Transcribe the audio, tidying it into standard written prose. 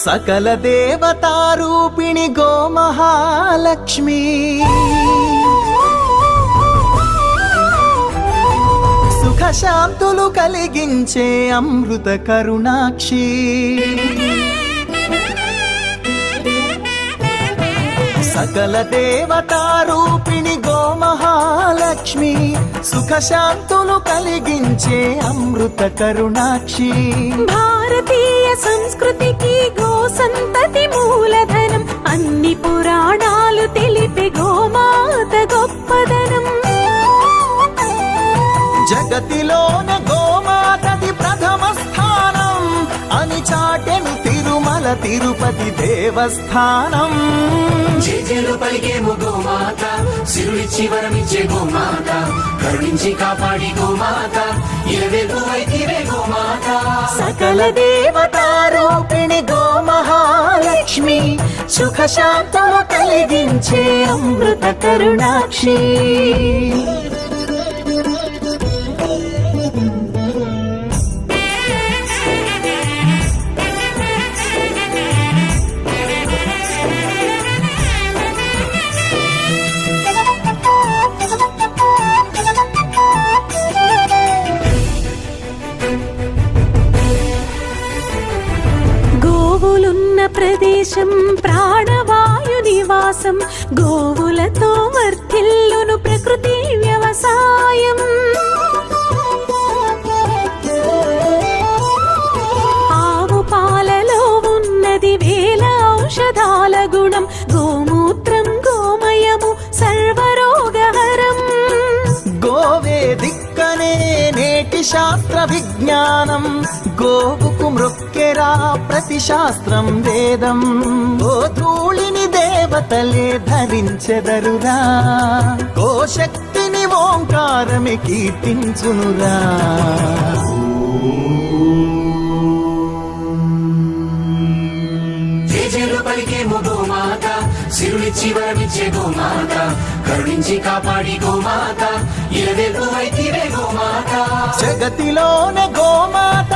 సకల దేవతారూపిణి గోమహాలక్ష్మి సుఖశాంతులు కలిగించే అమృత కరుణాక్షి సకల దేవతారూపిణి గోమహాలక్ష్మి సుఖశాంతులు కలిగించే అమృత కరుణాక్షి భారతీయ సంస్కృతికి గో సంతతి మూలధనం అన్ని పురాణాలు తెలిపే గోమాత గొప్పదనం జగతిలోనే గోమాతది ప్రథమ స్థానం అని చాటెను తిరుమల తిరుపతి దేవస్థానం జేజేలు పలికేము గోమాత సిరులిచ్చి వరమిచ్చే గోమాత కరుణించి కాపాడి గోమాత ఇలవేల్పు వైతివే గోమాత సకల దేవతారూపిణి గోమహాలక్ష్మి సుఖశాంతము కలిగించే అమృత కరుణాక్షి గోవులున్న ప్రదేశం ప్రాణవాయు నివాసం గోవులతో వర్ధిల్లును ప్రకృతి వ్యవసాయం ఆవు పాలలో ఉన్నది వేల ఔషధాల గుణం గోమూత్రం గోమయము సర్వరోగహరం గోవే దిక్కనే నేటి శాస్త్ర విజ్ఞానం గోవుకు మృక్కెరా ప్రతి శాస్త్రం వేదం గోధూళిని దేవతలే ధరించెదరురా గోశక్తిని ఓంకారమి కీర్తించునురా జేజేలు పలికేము గోమాత సిరులిచ్చి వరమిచ్చే గోమాత కరుణించి కాపాడి గోమాత ఇలవేల్పు వైతివే గోమాత జగతిలోనే గోమాత